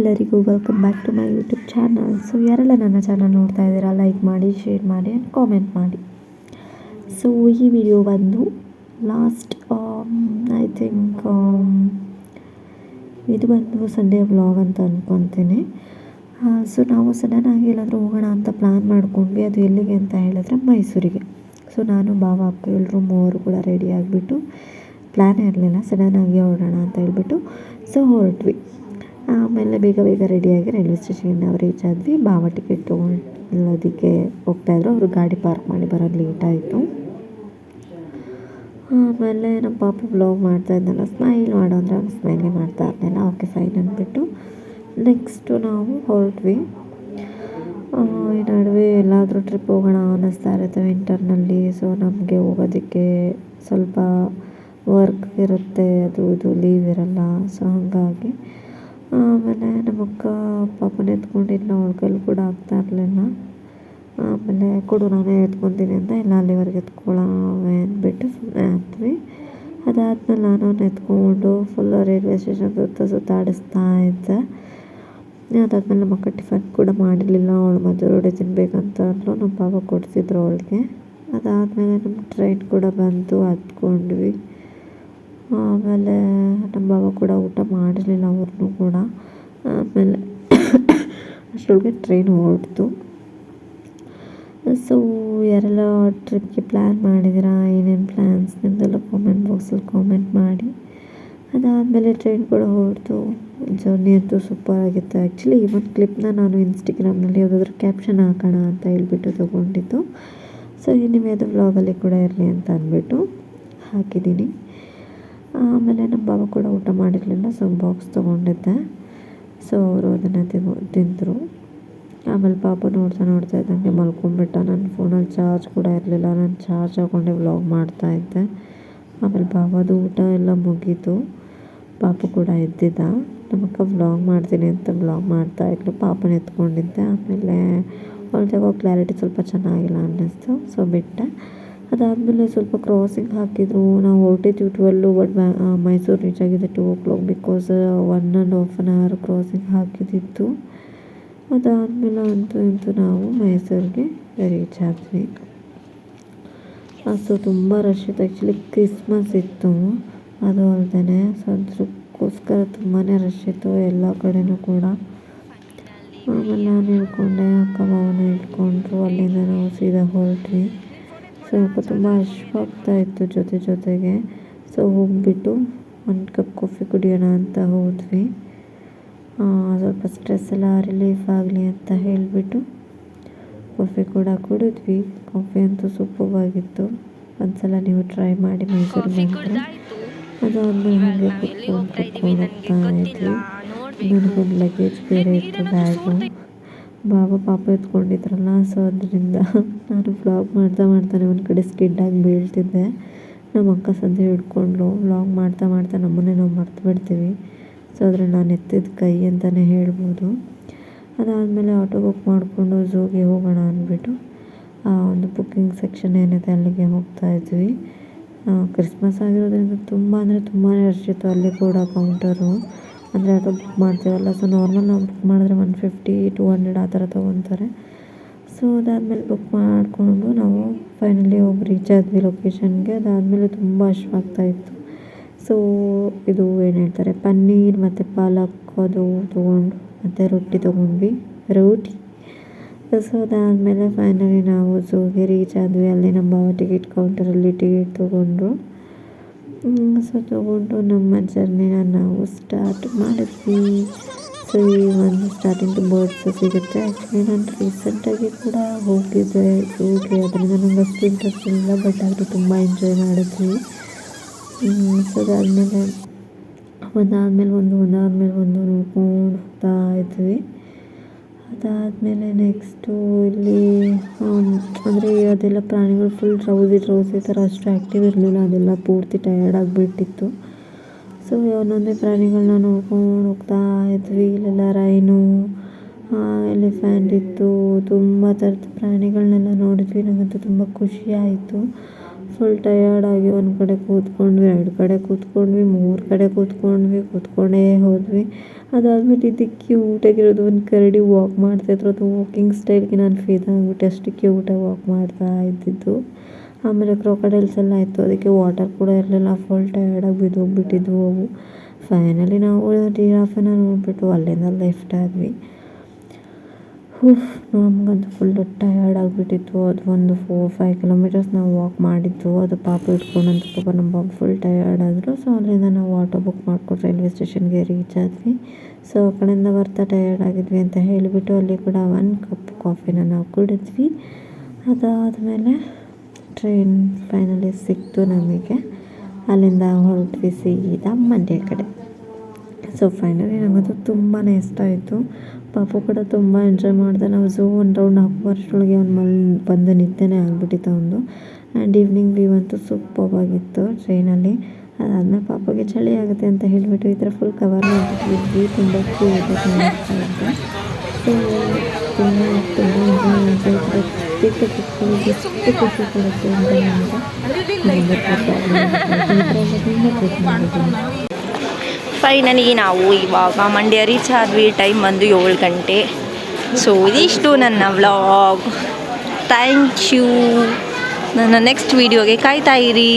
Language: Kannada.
ಎಲ್ಲರಿಗೂ welcome back to my YouTube channel. So ಯಾರೆಲ್ಲ ನನ್ನ ಚಾನಲ್ ನೋಡ್ತಾ ಇದ್ದೀರಾ, ಲೈಕ್ ಮಾಡಿ, ಶೇರ್ ಮಾಡಿ ಆ್ಯಂಡ್ ಕಾಮೆಂಟ್ ಮಾಡಿ. ಸೊ ಈ ವಿಡಿಯೋ ಬಂದು ಲಾಸ್ಟ್ ಐ ಥಿಂಕ್ ಇದು ಬಂದು ಸಂಡೇ ವ್ಲಾಗ್ ಅಂತ ಅಂದ್ಕೊತೀನಿ. ಸೊ ನಾವು ಸಡನ್ನಾಗಿ ಎಲ್ಲಾದರೂ ಹೋಗೋಣ ಅಂತ ಪ್ಲ್ಯಾನ್ ಮಾಡ್ಕೊಂಡ್ವಿ. ಅದು ಎಲ್ಲಿಗೆ ಅಂತ ಹೇಳಿದ್ರೆ ಮೈಸೂರಿಗೆ. ಸೊ ನಾನು ಬಾವ ಅಕ್ಕ ಎಲ್ಲರೂ ಮೂವರು ಕೂಡ ರೆಡಿ ಆಗಿಬಿಟ್ಟು, ಪ್ಲ್ಯಾನ್ ಇರಲಿಲ್ಲ, ಸಡನ್ನಾಗಿ ಹೊರಡೋಣ ಅಂತ ಹೇಳ್ಬಿಟ್ಟು ಸೊ ಹೊರಟ್ವಿ. ಆಮೇಲೆ ಬೇಗ ರೆಡಿಯಾಗಿ ರೈಲ್ವೆ ಸ್ಟೇಷನ್ ನಾವು ರೀಚ್ ಆದ್ವಿ. ಬಾವ ಟಿಕೆಟ್ ತೊಗೊಳ್ಳೋದಕ್ಕೆ ಹೋಗ್ತಾಯಿದ್ರು. ಅವರು ಗಾಡಿ ಪಾರ್ಕ್ ಮಾಡಿ ಬರೋದು ಲೇಟ್ ಆಯಿತು. ಆಮೇಲೆ ನಮ್ಮ ಪಾಪ ವ್ಲಾಗ್ ಮಾಡ್ತಾಯಿದ್ದಲ್ಲ, ಸ್ಮೈಲ್ ಮಾಡೋ ಅಂದರೆ ಅವ್ನು ಸ್ಮೈಲೇ ಮಾಡ್ತಾ ಇರಲಿಲ್ಲ. ಓಕೆ ಫೈನ್ ಅಂದ್ಬಿಟ್ಟು ನೆಕ್ಸ್ಟು ನಾವು ಹೊರಟ್ವಿ. ಈ ನಡುವೆ ಎಲ್ಲಾದರೂ ಟ್ರಿಪ್ ಹೋಗೋಣ ಅನ್ನಿಸ್ತಾ ಇರುತ್ತೆ ವಿಂಟರ್ನಲ್ಲಿ. ಸೊ ನಮಗೆ ಹೋಗೋದಕ್ಕೆ ಸ್ವಲ್ಪ ವರ್ಕ್ ಇರುತ್ತೆ, ಅದು ಇದು ಲೀವ್ ಇರಲ್ಲ. ಸೊ ಹಾಗಾಗಿ ಆಮೇಲೆ ನಮ್ಮ ಅಕ್ಕ ಪಾಪನ ಎತ್ಕೊಂಡಿಲ್ಲ, ಅವಳ ಕೈಲಿ ಕೂಡ ಆಗ್ತಾ ಇರಲಿಲ್ಲ. ಆಮೇಲೆ ಕೊಡು ನಾನೇ ಎತ್ಕೊತೀನಿ ಅಂತ ಇಲ್ಲ ಅಲ್ಲಿವರೆಗೆ ಎತ್ಕೊಳ್ಳೋವೆ ಅಂದ್ಬಿಟ್ಟು ಸುಮ್ಮನೆ ಆದ್ವಿ. ಅದಾದಮೇಲೆ ನಾನು ಎತ್ಕೊಂಡು ಫುಲ್ ರೈಲ್ವೆ ಸ್ಟೇಷನ್ ಸುತ್ತಾಡಿಸ್ತಾ ಇದ್ದೆ. ಅದಾದಮೇಲೆ ನಮ್ಮ ಅಕ್ಕ ಟಿಫನ್ ಕೂಡ ಮಾಡಿರಲಿಲ್ಲ, ಅವಳು ಮಧ್ಯ ರೋಟಿ ತಿನ್ನಬೇಕಂತ ಅಂದ್ಲು. ನಮ್ಮ ಪಾಪ ಕೊಡಿಸಿದ್ರು ಅವಳಿಗೆ. ಅದಾದಮೇಲೆ ನಮ್ಮ ಟ್ರೈನ್ ಕೂಡ ಬಂತು, ಹತ್ಕೊಂಡ್ವಿ. ಆಮೇಲೆ ನಮ್ಮ ಬಾವ ಕೂಡ ಊಟ ಮಾಡಿರಲಿಲ್ಲ, ಅವ್ರನ್ನೂ ಕೂಡ. ಆಮೇಲೆ ಅಷ್ಟರೊಳಗೆ ಟ್ರೈನ್ ಹೊರಡ್ತು. ಸೊ ಯಾರೆಲ್ಲ ಟ್ರಿಪ್ಗೆ ಪ್ಲ್ಯಾನ್ ಮಾಡಿದ್ದೀರಾ, ಏನೇನು ಪ್ಲ್ಯಾನ್ಸ್ ನಿಮ್ಮದೆಲ್ಲ ಕಾಮೆಂಟ್ ಬಾಕ್ಸಲ್ಲಿ ಕಾಮೆಂಟ್ ಮಾಡಿ. ಅದಾದಮೇಲೆ ಟ್ರೈನ್ ಕೂಡ ಹೊರಡ್ತು. ಜರ್ನಿ ಅಂತೂ ಸೂಪರ್ ಆಗಿತ್ತು. ಆ್ಯಕ್ಚುಲಿ ಈ ಒಂದು ಕ್ಲಿಪ್ನ ನಾನು ಇನ್ಸ್ಟಾಗ್ರಾಮ್ನಲ್ಲಿ ಯಾವುದಾದ್ರೂ ಕ್ಯಾಪ್ಷನ್ ಹಾಕೋಣ ಅಂತ ಹೇಳ್ಬಿಟ್ಟು ತೊಗೊಂಡಿದ್ದು. ಸೊ ನೀವು ಅದು ವ್ಲಾಗಲ್ಲಿ ಕೂಡ ಇರಲಿ ಅಂತ ಅಂದ್ಬಿಟ್ಟು ಹಾಕಿದ್ದೀನಿ. ಆಮೇಲೆ ನಮ್ಮ ಬಾವ ಕೂಡ ಊಟ ಮಾಡಿರಲಿಲ್ಲ, ಸೊ ಬಾಕ್ಸ್ ತೊಗೊಂಡಿದ್ದೆ. ಸೊ ಅವರು ಅದನ್ನು ತಿಂದರು. ಆಮೇಲೆ ಪಾಪ ನೋಡ್ತಾ ಇದ್ದಂಗೆ ಮಲ್ಕೊಂಡ್ಬಿಟ್ಟ. ನನ್ನ ಫೋನಲ್ಲಿ ಚಾರ್ಜ್ ಕೂಡ ಇರಲಿಲ್ಲ, ನಾನು ಚಾರ್ಜ್ ಹಾಕ್ಕೊಂಡೆ ವ್ಲಾಗ್ ಮಾಡ್ತಾಯಿದ್ದೆ. ಆಮೇಲೆ ಬಾವದು ಊಟ ಎಲ್ಲ ಮುಗೀತು, ಪಾಪ ಕೂಡ ಎದ್ದಿದ್ದ. ನಮ್ಮಕ್ಕ ವ್ಲಾಗ್ ಮಾಡ್ತೀನಿ ಅಂತ ವ್ಲಾಗ್ ಮಾಡ್ತಾಯಿದ್ಲು, ಪಾಪನ ಎತ್ಕೊಂಡಿದ್ದೆ. ಆಮೇಲೆ ಅವಳದಾಗ ಕ್ಲಾರಿಟಿ ಸ್ವಲ್ಪ ಚೆನ್ನಾಗಿಲ್ಲ ಅನ್ನಿಸ್ತು, ಸೊ ಬಿಟ್ಟೆ. ಅದಾದಮೇಲೆ ಸ್ವಲ್ಪ ಕ್ರಾಸಿಂಗ್ ಹಾಕಿದ್ರು. ನಾವು ಹೊರಟಿದ್ವಿ 12, ಬಟ್ ಮೈಸೂರು ರೀಚ್ ಆಗಿದೆ 2 o'clock, ಬಿಕಾಸ್ 1.5 hour ಕ್ರಾಸಿಂಗ್ ಹಾಕಿದ್ದಿತ್ತು. ಅದಾದಮೇಲೆ ಅಂತೂ ನಾವು ಮೈಸೂರಿಗೆ ರೀಚ್ ಆದ್ವಿ. ಸೊ ತುಂಬ ರಶ್ ಇತ್ತು. ಆ್ಯಕ್ಚುಲಿ ಕ್ರಿಸ್ಮಸ್ ಇತ್ತು, ಅದು ಅಲ್ಲದೆ ಸೊ ಅದಕ್ಕೋಸ್ಕರ ತುಂಬಾ ರಶ್ ಇತ್ತು ಎಲ್ಲ ಕಡೆಯೂ ಕೂಡ. ಆಮೇಲೆ ನಾನು ಹೇಳ್ಕೊಂಡೆ, ಅಕ್ಕ ಭಾವನ ಹೇಳ್ಕೊಂಡ್ರು. ಅಲ್ಲಿಂದ ನಾವು ಸೀದಾ ಹೊರಟ್ವಿ. ಸೊ ಯಾಕೆ ತುಂಬ ಹಶ್ವಾಗ್ತಾಯಿತ್ತು ಜೊತೆಗೆ. ಸೊ ಹೋಗಿಬಿಟ್ಟು ಒಂದು ಕಪ್ ಕಾಫಿ ಕುಡಿಯೋಣ ಅಂತ ಹೋದ್ವಿ. ಸ್ವಲ್ಪ ಸ್ಟ್ರೆಸ್ ಎಲ್ಲ ರಿಲೀಫ್ ಆಗಲಿ ಅಂತ ಹೇಳಿಬಿಟ್ಟು ಕಾಫಿ ಕೂಡ ಕುಡಿದ್ವಿ. ಕಾಫಿ ಅಂತೂ ಸೂಪರ್ವಾಗಿತ್ತು. ಒಂದ್ಸಲ ನೀವು ಟ್ರೈ ಮಾಡಿ ಮೈಸೂರಿಗೆ ಬಂದರೆ. ಅದಾದಮೇಲೆ ಹಾಗೆ ಕುತ್ಕೊಂಡು ಹೋಗ್ತಾ ಇದ್ವಿ. ನನಗೊಂದು ಲಗೇಜ್ ಬೇರೆ ಇತ್ತು, ಬ್ಯಾಗು. ಬಾಬಾ ಪಾಪ ಎತ್ಕೊಂಡಿದ್ರಲ್ಲ, ಸೊ ಅದರಿಂದ ನಾನು ವ್ಲಾಗ್ ಮಾಡ್ತಾನೆ ಒಂದು ಕಡೆ ಸ್ಕಿಡ್ಡಾಗಿ ಬೀಳ್ತಿದ್ದೆ. ನಮ್ಮ ಅಕ್ಕ ಸಂಧ್ಯೆ ಹಿಡ್ಕೊಂಡ್ಲು. ವ್ಲಾಗ್ ಮಾಡ್ತಾ ನಮ್ಮನ್ನೇ ನಾವು ಮರ್ತು ಬಿಡ್ತೀವಿ. ಸೊ ಅದ್ರಲ್ಲಿ ನಾನು ಎತ್ತಿದ ಕೈ ಅಂತಲೇ ಹೇಳ್ಬೋದು. ಅದಾದಮೇಲೆ ಆಟೋ ಬುಕ್ ಮಾಡಿಕೊಂಡು ಝೂಗೆ ಹೋಗೋಣ ಅಂದ್ಬಿಟ್ಟು ಒಂದು ಬುಕ್ಕಿಂಗ್ ಸೆಕ್ಷನ್ ಏನಿದೆ ಅಲ್ಲಿಗೆ ಹೋಗ್ತಾ ಇದ್ವಿ. ಕ್ರಿಸ್ಮಸ್ ಆಗಿರೋದ್ರಿಂದ ತುಂಬ ರಶ್ ಇತ್ತು. ಅಲ್ಲಿ ಕೂಡ ಕೌಂಟರು ಅಂದರೆ ಆಟೋ ಬುಕ್ ಮಾಡ್ತೀವಲ್ಲ, ಸೊ ನಾರ್ಮಲ್ ನಾವು ಬುಕ್ ಮಾಡಿದ್ರೆ 150, 200 ಆ ಥರ ತೊಗೊತಾರೆ. ಸೊ ಅದಾದಮೇಲೆ ಬುಕ್ ಮಾಡಿಕೊಂಡು ನಾವು ಫೈನಲಿ ಹೋಗಿ ರೀಚ್ ಆದ್ವಿ ಲೊಕೇಶನ್ಗೆ. ಅದಾದಮೇಲೆ ತುಂಬ ಹಶ್ವಾಗ್ತಾಯಿತ್ತು. ಸೊ ಇದು ಏನು ಹೇಳ್ತಾರೆ, ಪನ್ನೀರ್ ಮತ್ತು ಪಾಲಕ್ ಅದು ತೊಗೊಂಡು ಮತ್ತು ರೊಟ್ಟಿ ತೊಗೊಂಡ್ವಿ. ಸೊ ಅದಾದಮೇಲೆ ಫೈನಲಿ ನಾವು ಝೂಗೆ ರೀಚ್ ಆದ್ವಿ. ಅಲ್ಲಿ ನಮ್ಮ ಬಾವ ಟಿಕೆಟ್ ಕೌಂಟರಲ್ಲಿ ಟಿಕೆಟ್ ತೊಗೊಂಡ್ರು. ಸೊ ತೊಗೊಂಡು ನಮ್ಮ ಜರ್ನಿನ ನಾವು ಸ್ಟಾರ್ಟ್ ಮಾಡಿದ್ವಿ. ಸೊ ಈ ಒಂದು ಸ್ಟಾರ್ಟಿಂಗ್ ಬರ್ಡ್ಸ್ ಸಿಗುತ್ತೆ. ಆ್ಯಕ್ಚುಲಿ ನಾನು ರೀಸೆಂಟಾಗಿ ಕೂಡ ಹೋಗಿದ್ದೆ ಝೂಗೆ, ಅದರಿಂದ ನನಗೆ ಅಷ್ಟು ಇಂಟ್ರೆಸ್ಟ್ ಇಲ್ಲ, ಬಟ್ ಆದರೂ ತುಂಬ ಎಂಜಾಯ್ ಮಾಡಿದ್ವಿ. ಸೊ ಅದಾದಮೇಲೆ ಒಂದಾದಮೇಲೆ ಒಂದು ನೋಡ್ಕೊಂಡು ಹೋಗ್ತಾ ಇದ್ವಿ. ಅದಾದಮೇಲೆ ನೆಕ್ಸ್ಟು ಇಲ್ಲಿ ಅಂದರೆ ಅದೆಲ್ಲ ಪ್ರಾಣಿಗಳು ಫುಲ್ ಡ್ರೌಸಿ ಥರ ಅಷ್ಟು ಆ್ಯಕ್ಟಿವ್ ಇರಲಿಲ್ಲ, ಅದೆಲ್ಲ ಪೂರ್ತಿ ಟಯರ್ಡ್ ಆಗಿಬಿಟ್ಟಿತ್ತು. ಸೊ ಒಂದೊಂದೇ ಪ್ರಾಣಿಗಳನ್ನ ನೋಡ್ಕೊಂಡು ಹೋಗ್ತಾ ಇದ್ವಿ. ಇಲ್ಲೆಲ್ಲ ರೈನು, ಎಲಿಫೆಂಟ್ ಇತ್ತು, ತುಂಬ ಥರದ ಪ್ರಾಣಿಗಳನ್ನೆಲ್ಲ ನೋಡಿದ್ವಿ. ನನಗಂತೂ ತುಂಬ ಖುಷಿ ಆಯಿತು. ಫುಲ್ ಟಯರ್ಡಾಗಿ ಒಂದು ಕಡೆ ಕೂತ್ಕೊಂಡ್ವಿ, 2 ಕಡೆ ಕೂತ್ಕೊಂಡ್ವಿ, 3 ಕಡೆ ಕೂತ್ಕೊಂಡೇ ಹೋದ್ವಿ. ಅದಾದ್ಮೇಲೆ ಇದು ಕ್ಯೂಟಾಗಿರೋದು ಒಂದು ಕರಡಿ ವಾಕ್ ಮಾಡ್ತಾಯಿದ್ರು. ಅದು ವಾಕಿಂಗ್ ಸ್ಟೈಲ್ಗೆ ನಾನು ಫಿದಾಗ್ಬಿಟ್ಟೆ, ಅಷ್ಟು ಕ್ಯೂಟಾಗಿ ವಾಕ್ ಮಾಡ್ತಾ ಇದ್ದಿದ್ದು. ಆಮೇಲೆ ಕ್ರೊಕೊಡೈಲ್ಸ್ ಎಲ್ಲ ಇತ್ತು, ಅದಕ್ಕೆ ವಾಟರ್ ಕೂಡ ಇರಲಿಲ್ಲ, ಫುಲ್ ಟಯರ್ಡಾಗಿ ಬಿದ್ದೋಗ್ಬಿಟ್ಟಿದ್ವು ಅವು. ಫೈನಲಿ ನಾವು ಜಿರಾಫನ್ನ ನೋಡಿಬಿಟ್ಟು ಅಲ್ಲಿಂದ ಲೆಫ್ಟ್ ಆದ್ವಿ. ನಮಗಂತೂ ಫುಲ್ಲು ಟಯರ್ಡ್ ಆಗಿಬಿಟ್ಟಿತ್ತು. ಅದು ಒಂದು 4-5 ಕಿಲೋಮೀಟರ್ಸ್ ನಾವು ವಾಕ್ ಮಾಡಿದ್ದು. ಅದು ಪಾಪ ಇಟ್ಕೊಂಡಂತ ಪಾಪ ನಮ್ಮ ಪಾಪ ಫುಲ್ ಟಯರ್ಡ್ ಆದರು. ಸೊ ಅಲ್ಲಿಂದ ನಾವು ಆಟೋ ಬುಕ್ ಮಾಡ್ಕೊಂಡು ರೈಲ್ವೆ ಸ್ಟೇಷನ್ಗೆ ರೀಚ್ ಆದ್ವಿ. ಸೊ ಆ ಕಡೆಯಿಂದ ಬರ್ತಾ ಟಯರ್ಡ್ ಆಗಿದ್ವಿ ಅಂತ ಹೇಳಿಬಿಟ್ಟು ಅಲ್ಲಿ ಕೂಡ 1 ಕಪ್ ಕಾಫಿನ ನಾವು ಕುಡಿದ್ವಿ. ಅದಾದಮೇಲೆ ಟ್ರೈನ್ ಫೈನಲಿ ಸಿಕ್ತು ನಮಗೆ. ಅಲ್ಲಿಂದ ಹೊರಟ್ವಿ ಸೀದಾ ಮಂಡ್ಯ ಕಡೆ. ಸೊ ಫೈನಲಿ ನನಗಂತೂ ತುಂಬಾ ಇಷ್ಟ ಆಯಿತು. ಪಾಪು ಕೂಡ ತುಂಬ ಎಂಜಾಯ್ ಮಾಡಿದೆ. ನಾವು ಒಂದು ರೌಂಡ್ ಹಾಕುವಷ್ಟರೊಳಗೆ ಅವ್ನು ಬಂದು ನಿದ್ದೆನೇ ಆಗಿಬಿಟ್ಟಿತ್ತು ಅವನು. ಆ್ಯಂಡ್ ಈವ್ನಿಂಗ್ ವ್ಯೂ ಅಂತೂ ಸೂಪರ್ವಾಗಿತ್ತು ಟ್ರೈನಲ್ಲಿ. ಅದಾದಮೇಲೆ ಪಾಪಗೆ ಚಳಿ ಆಗುತ್ತೆ ಅಂತ ಹೇಳಿಬಿಟ್ಟು ಈ ಥರ ಫುಲ್ ಕವರ್ ಮಾಡಿಬಿಟ್ಟಿದ್ವಿ. ತುಂಬ ಕ್ಯೂಟ್ ಕಾಣಿಸ್ತಾ ಇತ್ತು. ಸೊ ತುಂಬ ಎಂಜಾಯ್ ಚಿಕ್ಕ ಚಿಕ್ಕಗಳಿಗೆ ಎಷ್ಟು ಖುಷಿ ಕೊಡುತ್ತೆ ಅಂತ ನನಗೆ ತುಂಬ ಟ್ರಿಪ್ ಮಾಡಿದ್ದೀನಿ. ಫೈನಲಿ ನಾವು ಇವಾಗ ಮಂಡ್ಯ ರೀಚ್ ಆದ್ವಿ. ಟೈಮ್ ಬಂದು 7 ಗಂಟೆ. ಸೊ ಇದಿಷ್ಟು ನನ್ನ ವ್ಲಾಗ್. Thank you. ನನ್ನ ನೆಕ್ಸ್ಟ್ ವೀಡಿಯೋಗೆ ಕಾಯ್ತಾ ಇರಿ.